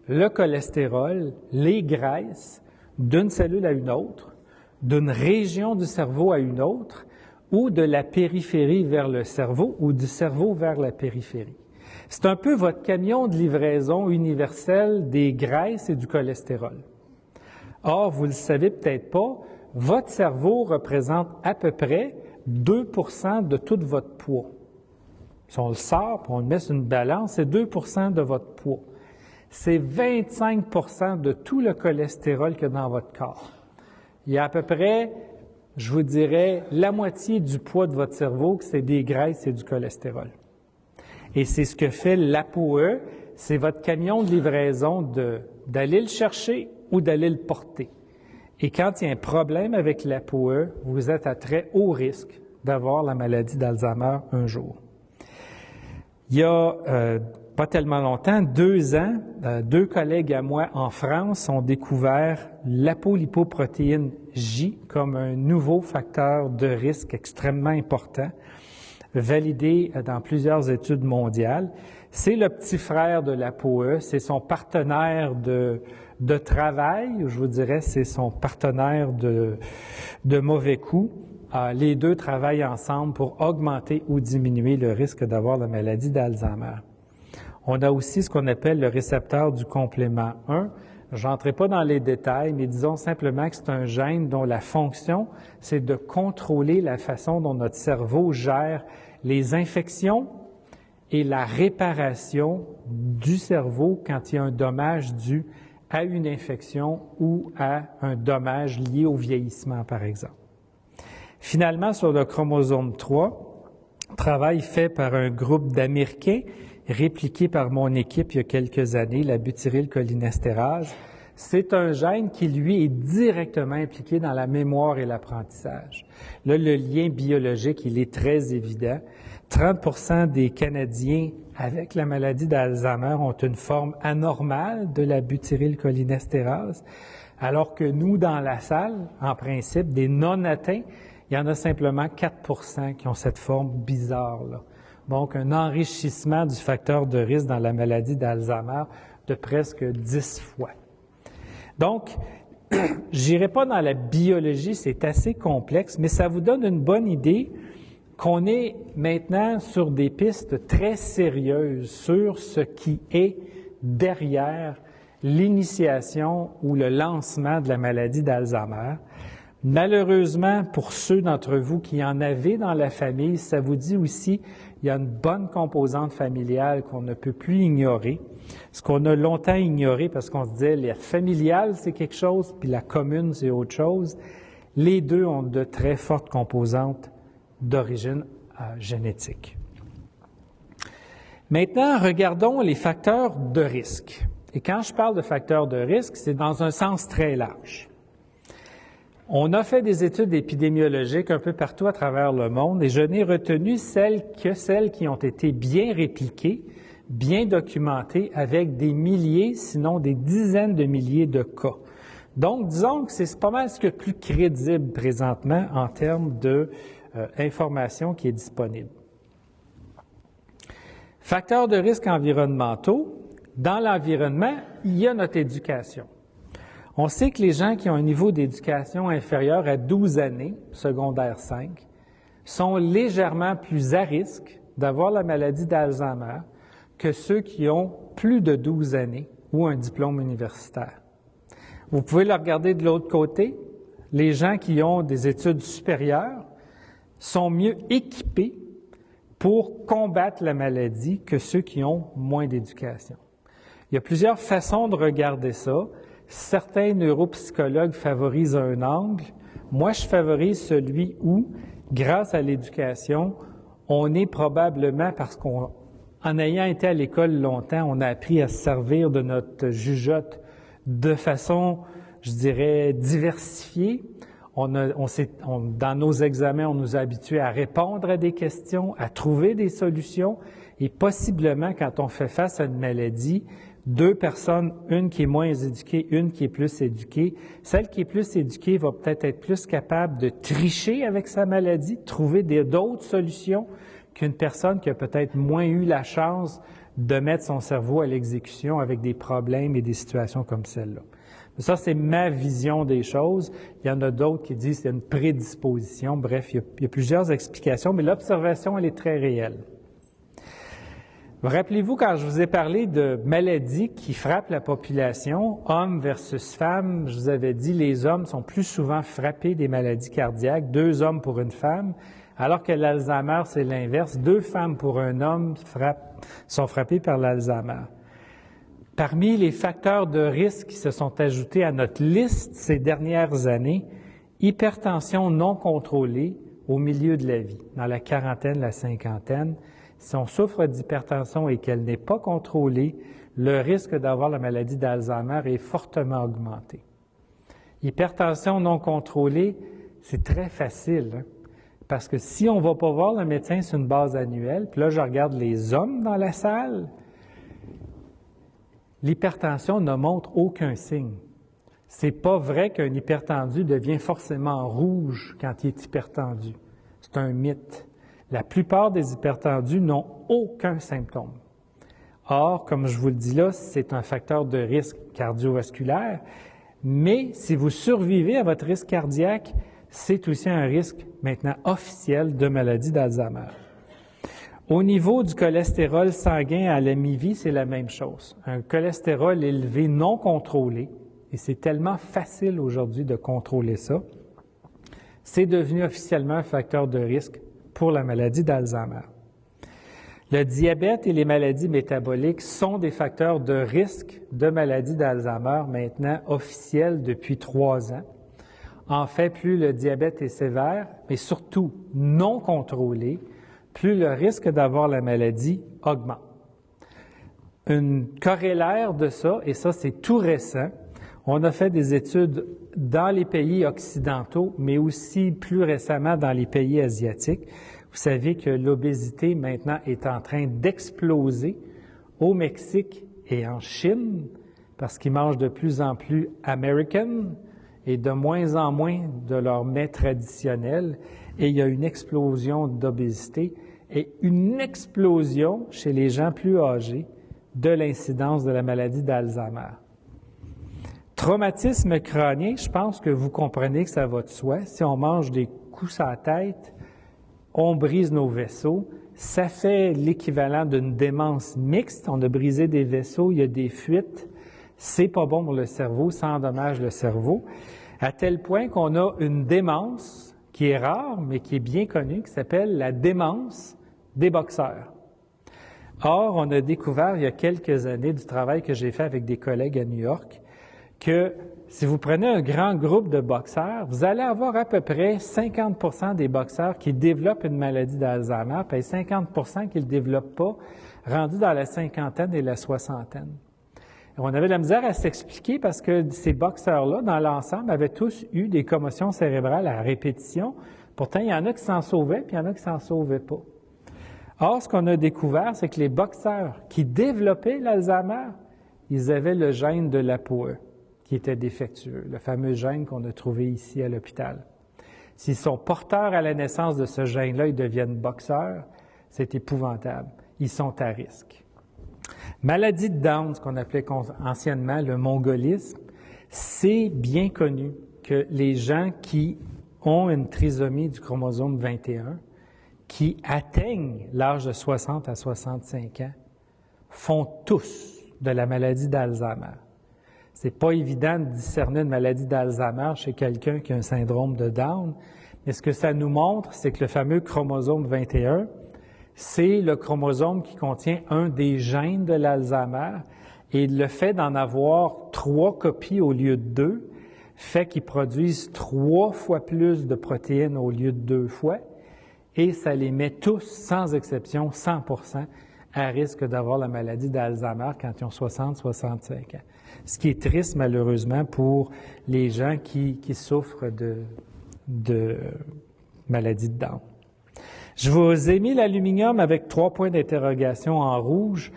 le cholestérol, les graisses, d'une cellule à une autre, d'une région du cerveau à une autre, ou de la périphérie vers le cerveau, ou du cerveau vers la périphérie. C'est un peu votre camion de livraison universel des graisses et du cholestérol. Or, vous ne le savez peut-être pas, votre cerveau représente à peu près 2% de tout votre poids. Si on le sort, puis on le met sur une balance, c'est 2% de votre poids. C'est 25% de tout le cholestérol qu'il y a dans votre corps. Il y a à peu près, je vous dirais, la moitié du poids de votre cerveau, que c'est des graisses et du cholestérol. Et c'est ce que fait l'ApoE, c'est votre camion de livraison d'aller le chercher ou d'aller le porter. Et quand il y a un problème avec l'ApoE, vous êtes à très haut risque d'avoir la maladie d'Alzheimer un jour. Il y a pas tellement longtemps, 2 ans, 2 collègues à moi en France ont découvert l'apolipoprotéine J comme un nouveau facteur de risque extrêmement important, validé dans plusieurs études mondiales. C'est le petit frère de l'ApoE, c'est son partenaire de travail, je vous dirais, c'est son partenaire de mauvais coup. Les deux travaillent ensemble pour augmenter ou diminuer le risque d'avoir la maladie d'Alzheimer. On a aussi ce qu'on appelle le récepteur du complément 1. Je n'entrerai pas dans les détails, mais disons simplement que c'est un gène dont la fonction, c'est de contrôler la façon dont notre cerveau gère les infections et la réparation du cerveau quand il y a un dommage dû à une infection ou à un dommage lié au vieillissement, par exemple. Finalement, sur le chromosome 3, travail fait par un groupe d'Américains, répliqué par mon équipe il y a quelques années, la butyrylcholinestérase, c'est un gène qui, lui, est directement impliqué dans la mémoire et l'apprentissage. Là, le lien biologique, il est très évident. 30% des Canadiens avec la maladie d'Alzheimer ont une forme anormale de la butyrylcholinestérase, alors que nous, dans la salle, en principe, des non-atteints, il y en a simplement 4% qui ont cette forme bizarre-là. Donc, un enrichissement du facteur de risque dans la maladie d'Alzheimer de presque 10 fois. Donc, j'irai pas dans la biologie, c'est assez complexe, mais ça vous donne une bonne idée qu'on est maintenant sur des pistes très sérieuses sur ce qui est derrière l'initiation ou le lancement de la maladie d'Alzheimer. Malheureusement, pour ceux d'entre vous qui en avez dans la famille, ça vous dit aussi il y a une bonne composante familiale qu'on ne peut plus ignorer. Ce qu'on a longtemps ignoré parce qu'on se disait la familiale, c'est quelque chose, puis la commune, c'est autre chose. Les deux ont de très fortes composantes d'origine génétique. Maintenant, regardons les facteurs de risque. Et quand je parle de facteurs de risque, c'est dans un sens très large. On a fait des études épidémiologiques un peu partout à travers le monde et je n'ai retenu celles qui ont été bien répliquées, bien documentées avec des milliers, sinon des dizaines de milliers de cas. Donc, disons que c'est pas mal ce que plus crédible présentement en termes d'information qui est disponible. Facteurs de risque environnementaux. Dans l'environnement, il y a notre éducation. On sait que les gens qui ont un niveau d'éducation inférieur à 12 années, secondaire 5, sont légèrement plus à risque d'avoir la maladie d'Alzheimer que ceux qui ont plus de 12 années ou un diplôme universitaire. Vous pouvez le regarder de l'autre côté. Les gens qui ont des études supérieures sont mieux équipés pour combattre la maladie que ceux qui ont moins d'éducation. Il y a plusieurs façons de regarder ça. Certains neuropsychologues favorisent un angle. Moi, je favorise celui où, grâce à l'éducation, on est probablement, parce qu'en ayant été à l'école longtemps, on a appris à se servir de notre jugeote de façon, je dirais, diversifiée. Dans nos examens, on nous a habitués à répondre à des questions, à trouver des solutions, et possiblement, quand on fait face à une maladie, 2 personnes, une qui est moins éduquée, une qui est plus éduquée. Celle qui est plus éduquée va peut-être être plus capable de tricher avec sa maladie, trouver d'autres solutions qu'une personne qui a peut-être moins eu la chance de mettre son cerveau à l'exécution avec des problèmes et des situations comme celle-là. Ça, c'est ma vision des choses. Il y en a d'autres qui disent que c'est une prédisposition. Bref, il y a plusieurs explications, mais l'observation, elle est très réelle. Rappelez-vous, quand je vous ai parlé de maladies qui frappent la population, hommes versus femmes, je vous avais dit les hommes sont plus souvent frappés des maladies cardiaques, 2 hommes pour une femme, alors que l'Alzheimer, c'est l'inverse, 2 femmes pour un homme sont frappés par l'Alzheimer. Parmi les facteurs de risque qui se sont ajoutés à notre liste ces dernières années, hypertension non contrôlée au milieu de la vie, dans la quarantaine, la cinquantaine. Si on souffre d'hypertension et qu'elle n'est pas contrôlée, le risque d'avoir la maladie d'Alzheimer est fortement augmenté. Hypertension non contrôlée, c'est très facile, hein? Parce que si on ne va pas voir le médecin sur une base annuelle, puis là, je regarde les hommes dans la salle, l'hypertension ne montre aucun signe. C'est pas vrai qu'un hypertendu devient forcément rouge quand il est hypertendu. C'est un mythe. La plupart des hypertendus n'ont aucun symptôme. Or, comme je vous le dis là, c'est un facteur de risque cardiovasculaire, mais si vous survivez à votre risque cardiaque, c'est aussi un risque maintenant officiel de maladie d'Alzheimer. Au niveau du cholestérol sanguin à la mi-vie, c'est la même chose. Un cholestérol élevé non contrôlé, et c'est tellement facile aujourd'hui de contrôler ça, c'est devenu officiellement un facteur de risque pour la maladie d'Alzheimer. Le diabète et les maladies métaboliques sont des facteurs de risque de maladie d'Alzheimer maintenant officiels depuis 3 ans. En fait, plus le diabète est sévère, mais surtout non contrôlé, plus le risque d'avoir la maladie augmente. Une corollaire de ça, et ça c'est tout récent, on a fait des études dans les pays occidentaux, mais aussi plus récemment dans les pays asiatiques. Vous savez que l'obésité maintenant est en train d'exploser au Mexique et en Chine, parce qu'ils mangent de plus en plus American et de moins en moins de leurs mets traditionnels. Et il y a une explosion d'obésité et une explosion chez les gens plus âgés de l'incidence de la maladie d'Alzheimer. Traumatisme crânien, je pense que vous comprenez que ça va de soi. Si on mange des coups à la tête, on brise nos vaisseaux. Ça fait l'équivalent d'une démence mixte. On a brisé des vaisseaux, il y a des fuites. C'est pas bon pour le cerveau, ça endommage le cerveau. À tel point qu'on a une démence qui est rare, mais qui est bien connue, qui s'appelle la démence des boxeurs. Or, on a découvert il y a quelques années du travail que j'ai fait avec des collègues à New York, que si vous prenez un grand groupe de boxeurs, vous allez avoir à peu près 50% des boxeurs qui développent une maladie d'Alzheimer, puis 50% qui ne le développent pas, rendus dans la cinquantaine et la soixantaine. Et on avait de la misère à s'expliquer parce que ces boxeurs-là, dans l'ensemble, avaient tous eu des commotions cérébrales à répétition. Pourtant, il y en a qui s'en sauvaient, puis il y en a qui s'en sauvaient pas. Or, ce qu'on a découvert, c'est que les boxeurs qui développaient l'Alzheimer, ils avaient le gène de l'APOE, qui était défectueux, le fameux gène qu'on a trouvé ici à l'hôpital. S'ils sont porteurs à la naissance de ce gène-là, ils deviennent boxeurs, c'est épouvantable. Ils sont à risque. Maladie de Down, ce qu'on appelait anciennement le mongolisme, c'est bien connu que les gens qui ont une trisomie du chromosome 21, qui atteignent l'âge de 60 à 65 ans, font tous de la maladie d'Alzheimer. C'est pas évident de discerner une maladie d'Alzheimer chez quelqu'un qui a un syndrome de Down, mais ce que ça nous montre, c'est que le fameux chromosome 21, c'est le chromosome qui contient un des gènes de l'Alzheimer, et le fait d'en avoir 3 copies au lieu de 2 fait qu'ils produisent 3 fois plus de protéines au lieu de 2 fois, et ça les met tous, sans exception, 100%, à risque d'avoir la maladie d'Alzheimer quand ils ont 60-65 ans. Ce qui est triste, malheureusement, pour les gens qui souffrent de maladie de Down. Je vous ai mis l'aluminium avec 3 points d'interrogation en rouge.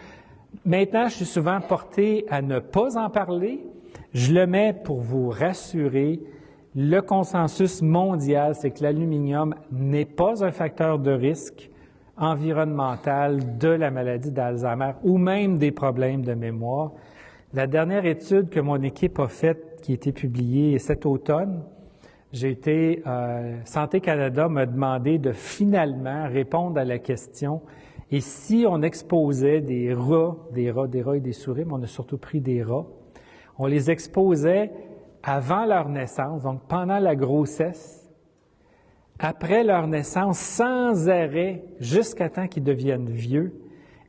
Maintenant, je suis souvent porté à ne pas en parler. Je le mets pour vous rassurer. Le consensus mondial, c'est que l'aluminium n'est pas un facteur de risque environnemental de la maladie d'Alzheimer ou même des problèmes de mémoire. La dernière étude que mon équipe a faite, qui a été publiée cet automne, Santé Canada m'a demandé de finalement répondre à la question et si on exposait des rats et des souris, mais on a surtout pris des rats, on les exposait avant leur naissance, donc pendant la grossesse, après leur naissance, sans arrêt, jusqu'à temps qu'ils deviennent vieux,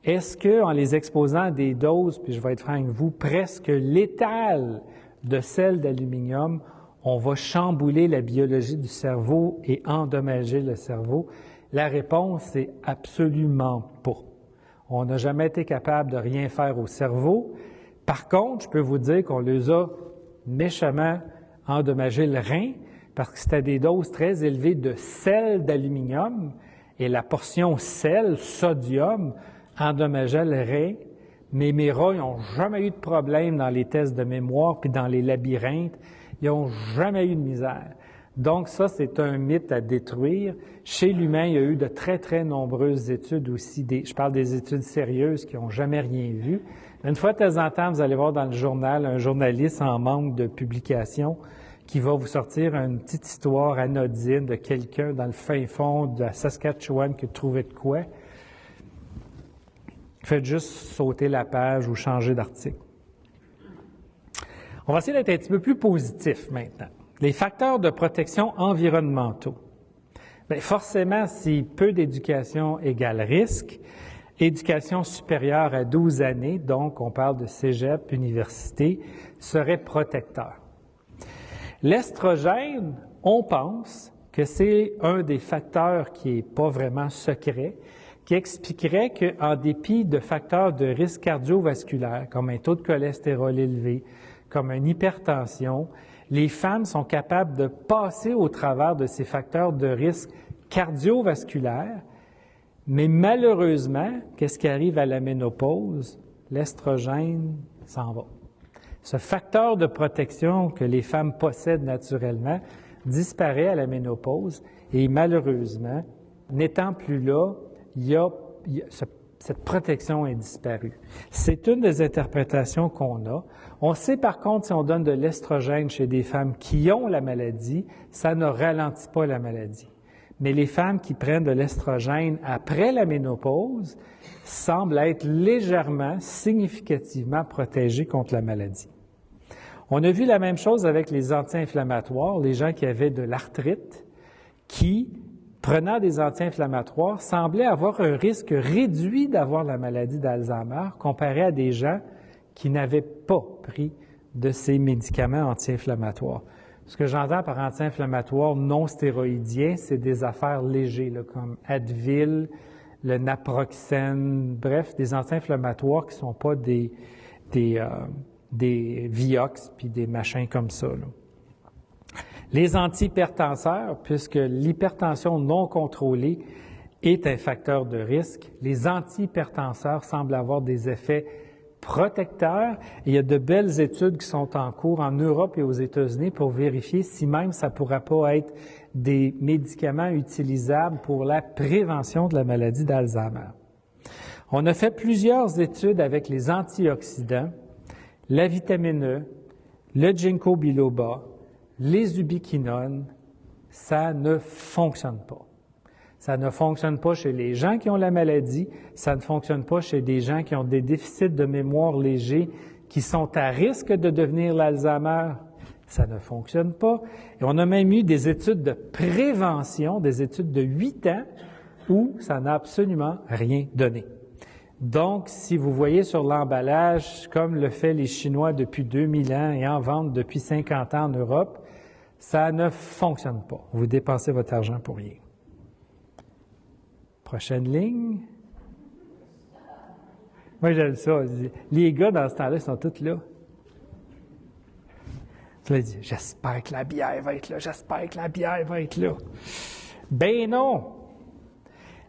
est-ce qu'en les exposant à des doses, puis je vais être franc avec vous, presque létales de sel d'aluminium, on va chambouler la biologie du cerveau et endommager le cerveau? La réponse est absolument pas. On n'a jamais été capable de rien faire au cerveau. Par contre, je peux vous dire qu'on les a méchamment endommagé le rein parce que c'était des doses très élevées de sel d'aluminium et la portion sel, sodium, endommageait le rein. Mais mes rats n'ont jamais eu de problème dans les tests de mémoire puis dans les labyrinthes. Ils n'ont jamais eu de misère. Donc ça, c'est un mythe à détruire. Chez l'humain, il y a eu de très, très nombreuses études aussi. Je parle des études sérieuses qui n'ont jamais rien vu. Une fois de temps en temps, vous allez voir dans le journal un journaliste en manque de publication qui va vous sortir une petite histoire anodine de quelqu'un dans le fin fond de la Saskatchewan qui a trouvé de quoi. Faites juste sauter la page ou changer d'article. On va essayer d'être un petit peu plus positif maintenant. Les facteurs de protection environnementaux. Bien, forcément, si peu d'éducation égale risque, éducation supérieure à 12 années, donc on parle de cégep, université, serait protecteur. L'estrogène, on pense que c'est un des facteurs qui n'est pas vraiment secret, qui expliquerait qu'en dépit de facteurs de risque cardiovasculaire, comme un taux de cholestérol élevé, comme une hypertension, les femmes sont capables de passer au travers de ces facteurs de risque cardiovasculaire, mais malheureusement, qu'est-ce qui arrive à la ménopause? L'estrogène s'en va. Ce facteur de protection que les femmes possèdent naturellement disparaît à la ménopause et malheureusement, n'étant plus là, cette protection est disparue. C'est une des interprétations qu'on a. On sait par contre, si on donne de l'estrogène chez des femmes qui ont la maladie, ça ne ralentit pas la maladie. Mais les femmes qui prennent de l'estrogène après la ménopause semblent être légèrement, significativement protégées contre la maladie. On a vu la même chose avec les anti-inflammatoires, les gens qui avaient de l'arthrite, qui, prenant des anti-inflammatoires, semblaient avoir un risque réduit d'avoir la maladie d'Alzheimer comparé à des gens qui n'avaient pas pris de ces médicaments anti-inflammatoires. Ce que j'entends par anti-inflammatoire non stéroïdien, c'est des affaires légères, là, comme Advil, le naproxène, bref, des anti-inflammatoires qui ne sont pas des Vioxx puis des machins comme ça, là. Les antihypertenseurs, puisque l'hypertension non contrôlée est un facteur de risque, les antihypertenseurs semblent avoir des effets protecteurs. Et il y a de belles études qui sont en cours en Europe et aux États-Unis pour vérifier si même ça ne pourra pas être des médicaments utilisables pour la prévention de la maladie d'Alzheimer. On a fait plusieurs études avec les antioxydants, la vitamine E, le ginkgo biloba, les ubiquinones. Ça ne fonctionne pas. Ça ne fonctionne pas chez les gens qui ont la maladie, ça ne fonctionne pas chez des gens qui ont des déficits de mémoire légers, qui sont à risque de devenir l'Alzheimer. Ça ne fonctionne pas. Et on a même eu des études de prévention, des études de 8 ans, où ça n'a absolument rien donné. Donc, si vous voyez sur l'emballage, comme le fait les Chinois depuis 2000 ans et en vendent depuis 50 ans en Europe, ça ne fonctionne pas. Vous dépensez votre argent pour rien. Prochaine ligne. Moi, j'aime ça. Les gars, dans ce temps-là, ils sont tous là. Tu dis, j'espère que la bière va être là, j'espère que la bière va être là. Ben non!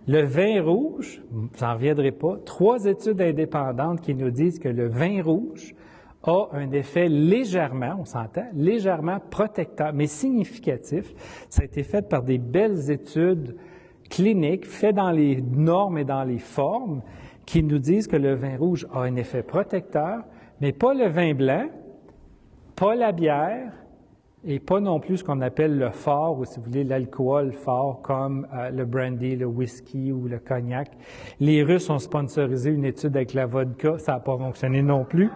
Le vin rouge, vous n'en reviendrez pas, 3 études indépendantes qui nous disent que le vin rouge a un effet légèrement, on s'entend, légèrement protecteur, mais significatif. Ça a été fait par des belles études cliniques, faites dans les normes et dans les formes, qui nous disent que le vin rouge a un effet protecteur, mais pas le vin blanc, pas la bière, et pas non plus ce qu'on appelle le fort, ou si vous voulez, l'alcool fort, comme le brandy, le whisky ou le cognac. Les Russes ont sponsorisé une étude avec la vodka, ça n'a pas fonctionné non plus.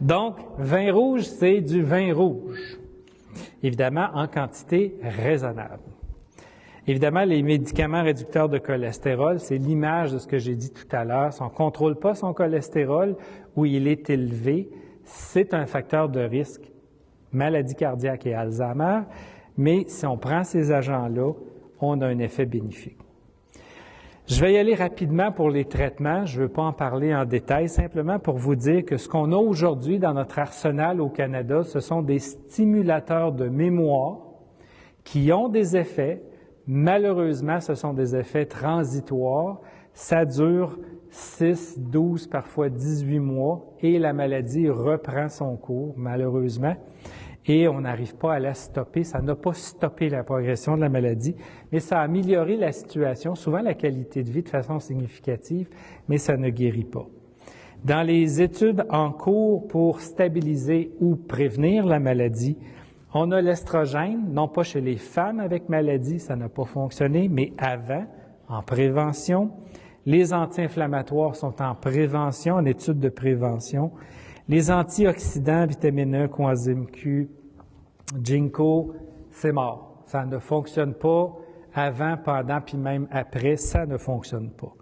Donc, vin rouge, c'est du vin rouge, évidemment en quantité raisonnable. Évidemment, les médicaments réducteurs de cholestérol, c'est l'image de ce que j'ai dit tout à l'heure. Si on ne contrôle pas son cholestérol ou il est élevé, c'est un facteur de risque, maladie cardiaque et Alzheimer, mais si on prend ces agents-là, on a un effet bénéfique. Je vais y aller rapidement pour les traitements. Je ne veux pas en parler en détail, simplement pour vous dire que ce qu'on a aujourd'hui dans notre arsenal au Canada, ce sont des stimulateurs de mémoire qui ont des effets. Malheureusement, ce sont des effets transitoires. Ça dure 6, 12, parfois 18 mois et la maladie reprend son cours, malheureusement, et on n'arrive pas à la stopper. Ça n'a pas stoppé la progression de la maladie, mais ça a amélioré la situation, souvent la qualité de vie de façon significative, mais ça ne guérit pas. Dans les études en cours pour stabiliser ou prévenir la maladie, on a l'estrogène, non pas chez les femmes avec maladie, ça n'a pas fonctionné, mais avant, en prévention. Les anti-inflammatoires sont en prévention, en études de prévention. Les antioxydants, vitamine E, coenzyme Q, ginkgo, c'est mort. Ça ne fonctionne pas avant, pendant, puis même après, ça ne fonctionne pas.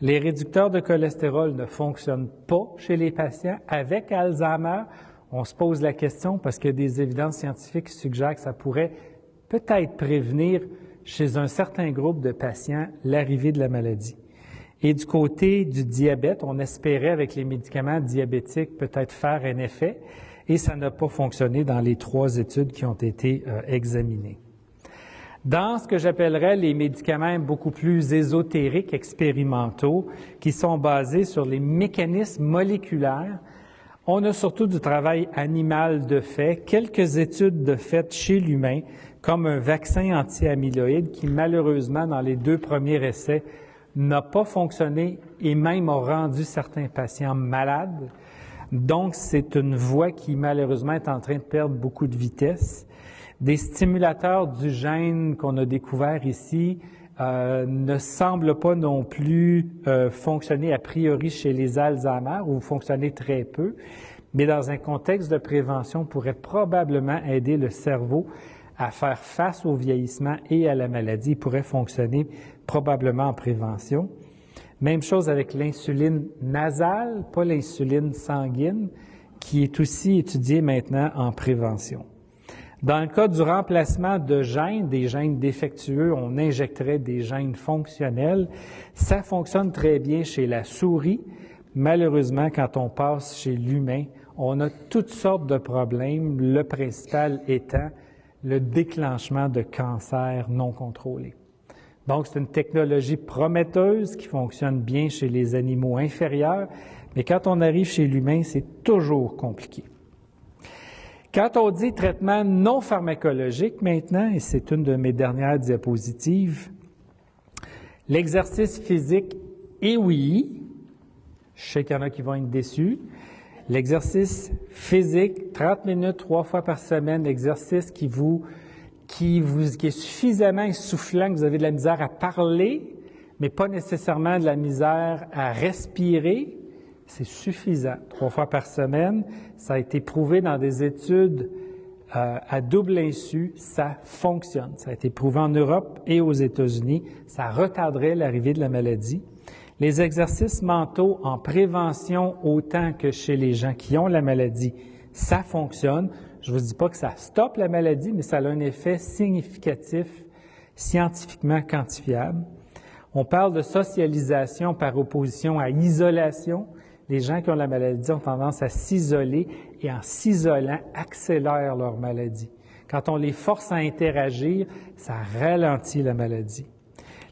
Les réducteurs de cholestérol ne fonctionnent pas chez les patients avec Alzheimer. On se pose la question parce qu'il y a des évidences scientifiques qui suggèrent que ça pourrait peut-être prévenir chez un certain groupe de patients l'arrivée de la maladie. Et du côté du diabète, on espérait avec les médicaments diabétiques peut-être faire un effet et ça n'a pas fonctionné dans les 3 études qui ont été examinées. Dans ce que j'appellerais les médicaments beaucoup plus ésotériques, expérimentaux, qui sont basés sur les mécanismes moléculaires, on a surtout du travail animal de fait, quelques études de fait chez l'humain, comme un vaccin anti-amyloïde qui, malheureusement, dans les 2 premiers essais, n'a pas fonctionné et même a rendu certains patients malades. Donc, c'est une voie qui, malheureusement, est en train de perdre beaucoup de vitesse. Des stimulateurs du gène qu'on a découverts ici ne semblent pas non plus fonctionner a priori chez les Alzheimer ou fonctionner très peu, mais dans un contexte de prévention, pourrait probablement aider le cerveau à faire face au vieillissement et à la maladie. Il pourrait fonctionner probablement en prévention. Même chose avec l'insuline nasale, pas l'insuline sanguine, qui est aussi étudiée maintenant en prévention. Dans le cas du remplacement de gènes, des gènes défectueux, on injecterait des gènes fonctionnels. Ça fonctionne très bien chez la souris. Malheureusement, quand on passe chez l'humain, on a toutes sortes de problèmes, le principal étant le déclenchement de cancers non contrôlés. Donc, c'est une technologie prometteuse qui fonctionne bien chez les animaux inférieurs, mais quand on arrive chez l'humain, c'est toujours compliqué. Quand on dit traitement non pharmacologique maintenant, et c'est une de mes dernières diapositives, l'exercice physique, et oui, je sais qu'il y en a qui vont être déçus, l'exercice physique, 30 minutes, 3 fois par semaine, l'exercice qui est suffisamment essoufflant que vous avez de la misère à parler, mais pas nécessairement de la misère à respirer, c'est suffisant. 3 fois par semaine, ça a été prouvé dans des études à double insu, ça fonctionne. Ça a été prouvé en Europe et aux États-Unis. Ça retarderait l'arrivée de la maladie. Les exercices mentaux en prévention autant que chez les gens qui ont la maladie, ça fonctionne. Je ne vous dis pas que ça stoppe la maladie, mais ça a un effet significatif, scientifiquement quantifiable. On parle de socialisation par opposition à isolation. Les gens qui ont la maladie ont tendance à s'isoler et en s'isolant, accélèrent leur maladie. Quand on les force à interagir, ça ralentit la maladie.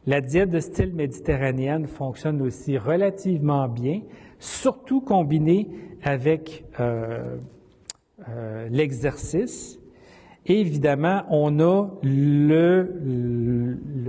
La diète de style méditerranéenne fonctionne aussi relativement bien, surtout combinée avec l'exercice. Et évidemment, on a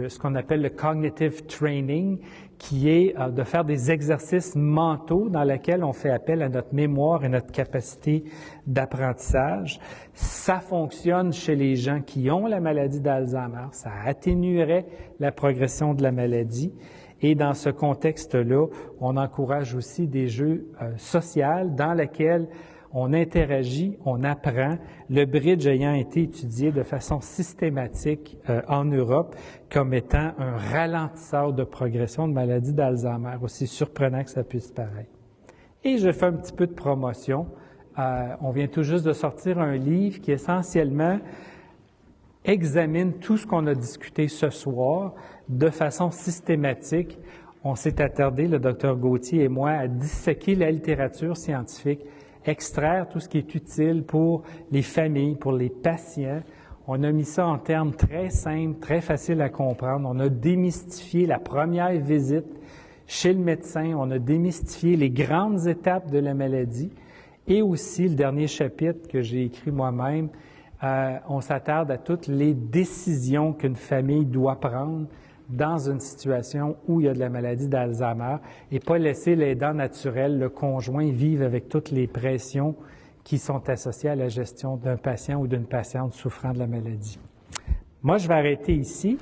ce qu'on appelle le cognitive training, qui est de faire des exercices mentaux dans lesquels on fait appel à notre mémoire et notre capacité d'apprentissage. Ça fonctionne chez les gens qui ont la maladie d'Alzheimer. Ça atténuerait la progression de la maladie. Et dans ce contexte-là, on encourage aussi des jeux sociaux dans lesquels on interagit, on apprend, le bridge ayant été étudié de façon systématique en Europe comme étant un ralentisseur de progression de maladie d'Alzheimer, aussi surprenant que ça puisse paraître. Et je fais un petit peu de promotion. On vient tout juste de sortir un livre qui essentiellement examine tout ce qu'on a discuté ce soir de façon systématique. On s'est attardé, le Dr Gauthier et moi, à disséquer la littérature scientifique, extraire tout ce qui est utile pour les familles, pour les patients. On a mis ça en termes très simples, très faciles à comprendre. On a démystifié la première visite chez le médecin. On a démystifié les grandes étapes de la maladie. Et aussi, le dernier chapitre que j'ai écrit moi-même, on s'attarde à toutes les décisions qu'une famille doit prendre dans une situation où il y a de la maladie d'Alzheimer et pas laisser l'aidant naturel, le conjoint, vivre avec toutes les pressions qui sont associées à la gestion d'un patient ou d'une patiente souffrant de la maladie. Moi, je vais arrêter ici.